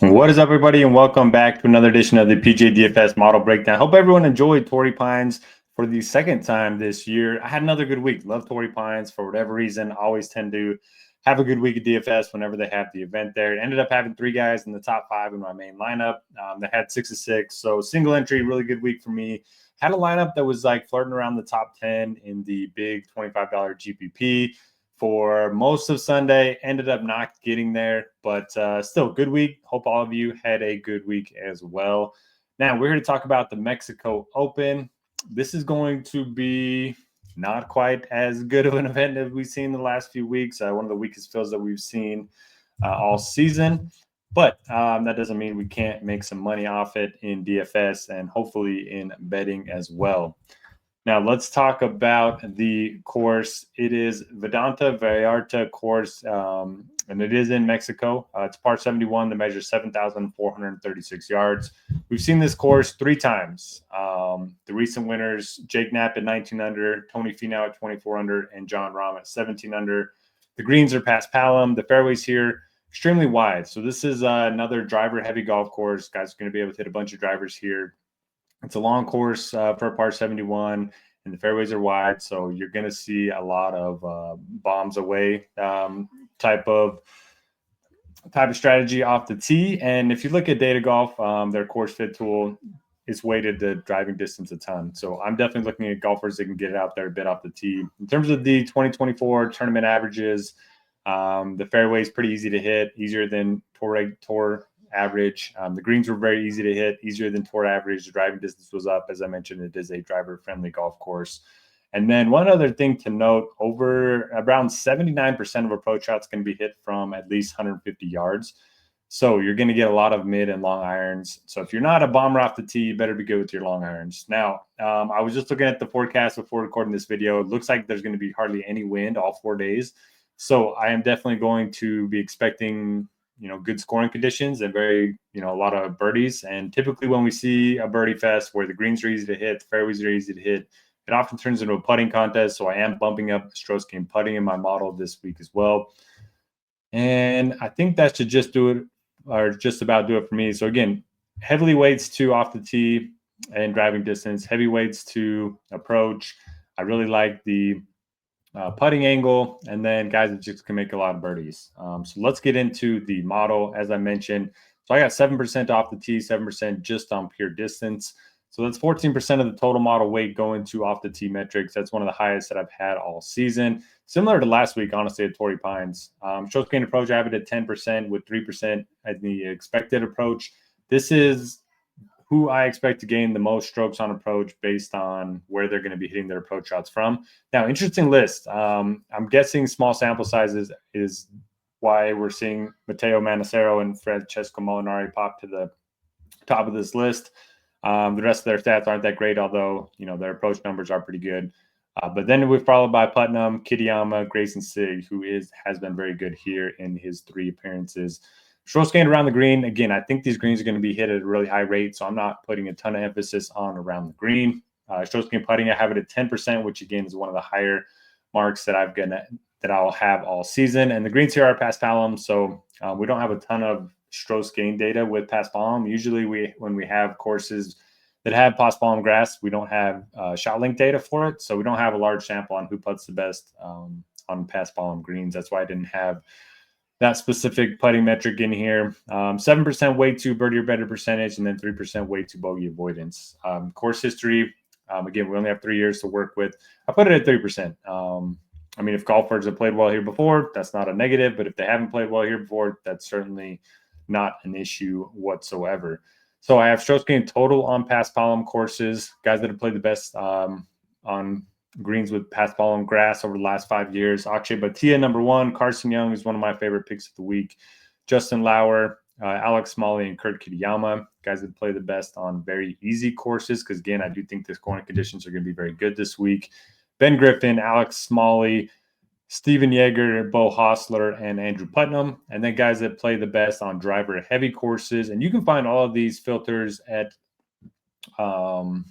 What is up, everybody, and welcome back to another edition of the PGA DFS Model Breakdown. Hope everyone enjoyed Torrey Pines for the second time this year. I had another good week. Love Torrey Pines for whatever reason. I always tend to have a good week of DFS whenever they have the event there. It ended up having three guys in the top five in my main lineup that had 6 of 6. So single entry, really good week for me. Had a lineup that was like flirting around the top 10 in the big $25 GPP for most of Sunday. Ended up not getting there, but still good week. Hope all of you had a good week as well. Now we're here to talk about the Mexico Open. This is going to be not quite as good of an event as we've seen the last few weeks. One of the weakest fields that we've seen all season. But that doesn't mean we can't make some money off it in DFS and hopefully in betting as well. Now, let's talk about the course. It is Vedanta Vallarta course, and it is in Mexico. It's par 71 that measures 7,436 yards. We've seen this course 3 times. The recent winners, Jake Knapp at 19 under, Tony Finau at 24 under, and John Rahm at 17 under. The greens are past Palom. The fairways here extremely wide. So this is another driver-heavy golf course. Guys are going to be able to hit a bunch of drivers here. It's a long course for a par 71, and the fairways are wide, so you're going to see a lot of bombs away type of strategy off the tee. And if you look at Data Golf, their course fit tool is weighted the driving distance a ton. So I'm definitely looking at golfers that can get it out there a bit off the tee. In terms of the 2024 tournament averages, the fairway is pretty easy to hit, easier than Tour average. The greens were very easy to hit, easier than Tour average. The driving distance was up. As I mentioned, it is a driver-friendly golf course. And then one other thing to note, around 79% of approach shots can be hit from at least 150 yards. So you're going to get a lot of mid and long irons. So if you're not a bomber off the tee, you better be good with your long irons. Now, I was just looking at the forecast before recording this video. It looks like there's going to be hardly any wind all 4 days. So I am definitely going to be expecting good scoring conditions and a lot of birdies. And typically when we see a birdie fest where the greens are easy to hit, the fairways are easy to hit, it often turns into a putting contest. So I am bumping up strokes gained putting in my model this week as well. And I think that should just do it, or just about do it for me. So again, heavily weights to off the tee and driving distance, heavy weights to approach. I really like the putting angle, and then guys that just can make a lot of birdies. So let's get into the model. As I mentioned, so I got 7% off the tee, 7% just on pure distance. So that's 14% of the total model weight going to off the tee metrics. That's one of the highest that I've had all season. Similar to last week, honestly, at Torrey Pines. Strokes gained approach, I have it at 10% with 3% at the expected approach. This is who I expect to gain the most strokes on approach based on where they're going to be hitting their approach shots from. Now, interesting list. I'm guessing small sample sizes is why we're seeing Matteo Manassero and Francesco Molinari pop to the top of this list. The rest of their stats aren't that great, although their approach numbers are pretty good. But then we're followed by Putnam, Kitayama, Grayson Sigg, who has been very good here in his 3 appearances. Strokes gained around the green. Again, I think these greens are going to be hit at a really high rate, so I'm not putting a ton of emphasis on around the green. Strokes gained putting, I have it at 10%, which again is one of the higher marks that I'll have all season. And the greens here are past Palom, so we don't have a ton of strokes gained data with past Palom. Usually, when we have courses that have past Palom grass, we don't have shot link data for it, so we don't have a large sample on who puts the best on past Palom greens. That's why I didn't have that specific putting metric in here. 7% weight to birdie or better percentage, and then 3% weight to bogey avoidance. Course history, again, we only have 3 years to work with. I put it at 3%. I mean, if golfers have played well here before, that's not a negative, but if they haven't played well here before, that's certainly not an issue whatsoever. So I have strokes gained total on past Palom courses, guys that have played the best on greens with past Palom grass over the last 5 years. Akshay Bhatia, number 1. Carson Young is one of my favorite picks of the week. Justin Lauer, Alex Smalley, and Kurt Kitayama, guys that play the best on very easy courses, because again, I do think the scoring conditions are going to be very good this week. Ben Griffin, Alex Smalley, Steven Yeager, Bo Hostler, and Andrew Putnam. And then guys that play the best on driver-heavy courses. And you can find all of these filters at the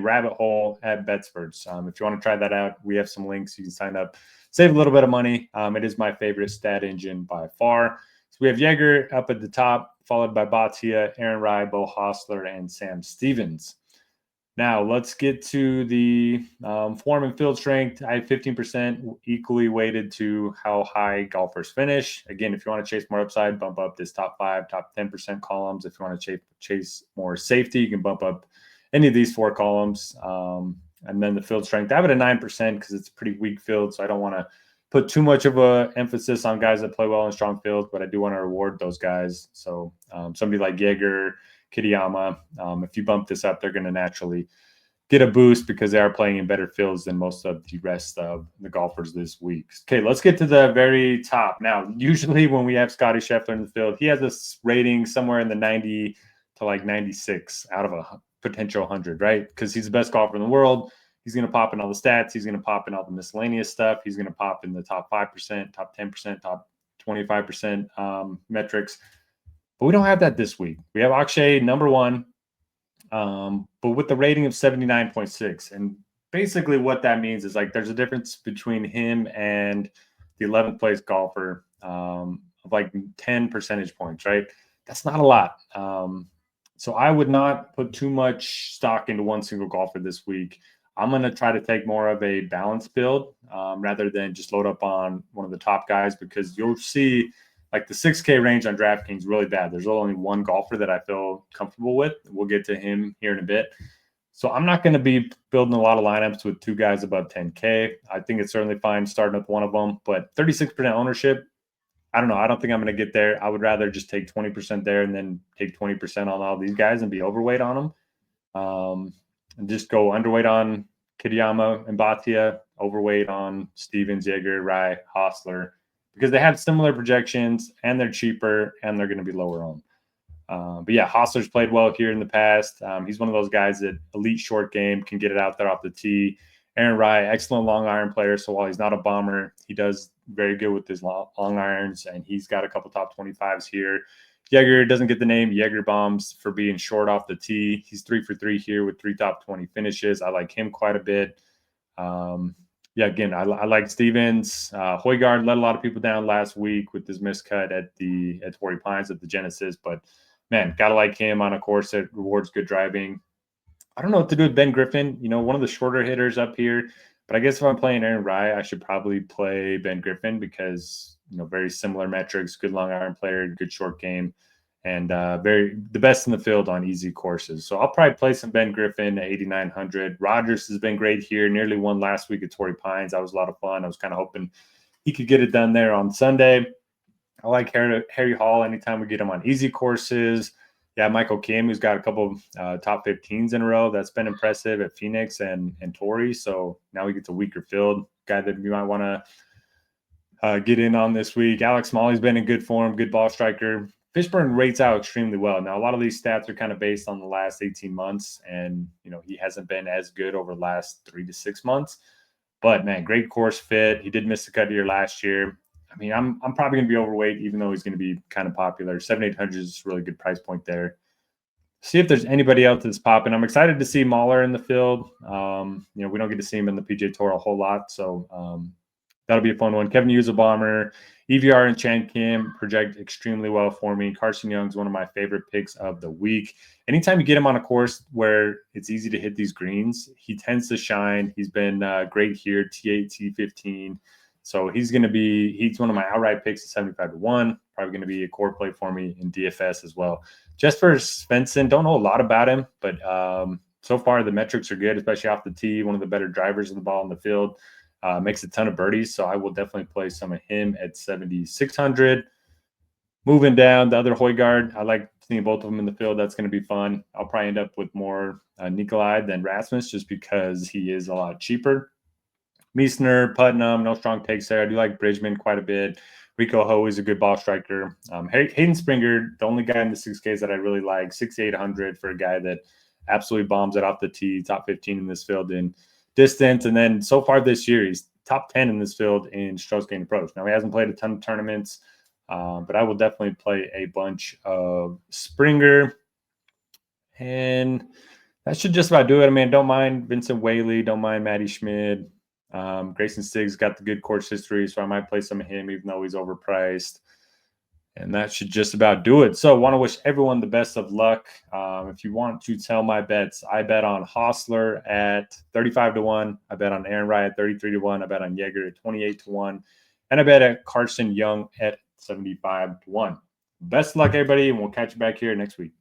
rabbit hole at Betsperts. If you want to try that out, we have some links. You can sign up, save a little bit of money. It is my favorite stat engine by far. So we have Jaeger up at the top, followed by Bhatia, Aaron Rai, Bo Hostler, and Sam Stevens. Now, let's get to the form and field strength. I have 15% equally weighted to how high golfers finish. Again, if you want to chase more upside, bump up this top 5, top 10% columns. If you want to chase more safety, you can bump up any of these 4 columns. And then the field strength, I have it at 9% because it's a pretty weak field, so I don't want to put too much of a emphasis on guys that play well in strong fields, but I do want to reward those guys. So somebody like Jaeger, Kitayama, if you bump this up, they're going to naturally get a boost because they are playing in better fields than most of the rest of the golfers this week. Okay, let's get to the very top. Now, usually when we have Scotty Scheffler in the field, he has a rating somewhere in the 90 to like 96 out of a potential 100, right? Because he's the best golfer in the world. He's going to pop in all the stats. He's going to pop in all the miscellaneous stuff. He's going to pop in the top 5%, top 10%, top 25% metrics. But we don't have that this week. We have Akshay number 1, but with the rating of 79.6. And basically what that means is like there's a difference between him and the 11th place golfer of like 10 percentage points, right? That's not a lot. So I would not put too much stock into one single golfer this week. I'm going to try to take more of a balanced build rather than just load up on one of the top guys, because you'll see like the 6K range on DraftKings really bad. There's only one golfer that I feel comfortable with. We'll get to him here in a bit. So I'm not going to be building a lot of lineups with 2 guys above 10K. I think it's certainly fine starting with one of them, but 36% ownership, I don't know. I don't think I'm going to get there. I would rather just take 20% there and then take 20% on all these guys and be overweight on them. And just go underweight on Kitayama and Bhatia, overweight on Stevens, Jaeger, Rai, Hostler, because they have similar projections and they're cheaper and they're going to be lower on. But yeah, Hostler's played well here in the past. He's one of those guys that elite short game, can get it out there off the tee. Aaron Rai, excellent long iron player. So while he's not a bomber, he does very good with his long irons, and he's got a couple top 25s here. Jaeger doesn't get the name Jaeger bombs for being short off the tee. He's 3 for 3 here with 3 top 20 finishes. I like him quite a bit. Yeah, again, I like Stevens. Højgaard let a lot of people down last week with his miscut at Torrey Pines at the Genesis, but man, gotta like him on a course that rewards good driving. I don't know what to do with Ben Griffin, one of the shorter hitters up here, but I guess if I'm playing Aaron Rai, I should probably play Ben Griffin because, very similar metrics, good long iron player, good short game, and the best in the field on easy courses. So I'll probably play some Ben Griffin at 8,900. Rogers has been great here, nearly won last week at Torrey Pines. That was a lot of fun. I was kind of hoping he could get it done there on Sunday. I like Harry Hall anytime we get him on easy courses. Yeah, Michael Kim, who's got a couple top 15s in a row. That's been impressive at Phoenix and Torrey. So now he gets a weaker field. Guy that you might want to get in on this week. Alex Smalley's been in good form, good ball striker. Fishburne rates out extremely well. Now, a lot of these stats are kind of based on the last 18 months, and, he hasn't been as good over the last 3 to 6 months. But, man, great course fit. He did miss the cut here last year. I mean, I'm probably going to be overweight, even though he's going to be kind of popular. 7,800 is a really good price point there. See if there's anybody else that's popping. I'm excited to see Mahler in the field. We don't get to see him in the PGA Tour a whole lot, so that'll be a fun one. Kevin Yu's a bomber. EVR and Chan Kim project extremely well for me. Carson Young's one of my favorite picks of the week. Anytime you get him on a course where it's easy to hit these greens, he tends to shine. He's been great here, T8, T15. So he's one of my outright picks at 75 to 1. Probably going to be a core play for me in DFS as well. Jesper Svensson, don't know a lot about him, but so far the metrics are good, especially off the tee. One of the better drivers of the ball in the field. Makes a ton of birdies, so I will definitely play some of him at 7,600. Moving down, the other Højgaard, I like seeing both of them in the field. That's going to be fun. I'll probably end up with more Nikolai than Rasmus just because he is a lot cheaper. Meissner, Putnam, no strong takes there. I do like Bridgman quite a bit. Rico Ho is a good ball striker. Hayden Springer, the only guy in the 6Ks that I really like, 6,800 for a guy that absolutely bombs it off the tee, top 15 in this field in distance. And then so far this year, he's top 10 in this field in strokes gained approach. Now, he hasn't played a ton of tournaments, but I will definitely play a bunch of Springer. And that should just about do it. I mean, don't mind Vincent Whaley, don't mind Matty Schmid. Grayson Stiggs got the good course history, so I might play some of him, even though he's overpriced. And that should just about do it. So I want to wish everyone the best of luck. If you want to tell my bets, I bet on Hostler at 35-1. I bet on Aaron Wright at 33-1. I bet on Yeager at 28-1. And I bet at Carson Young at 75-1. Best of luck, everybody, and we'll catch you back here next week.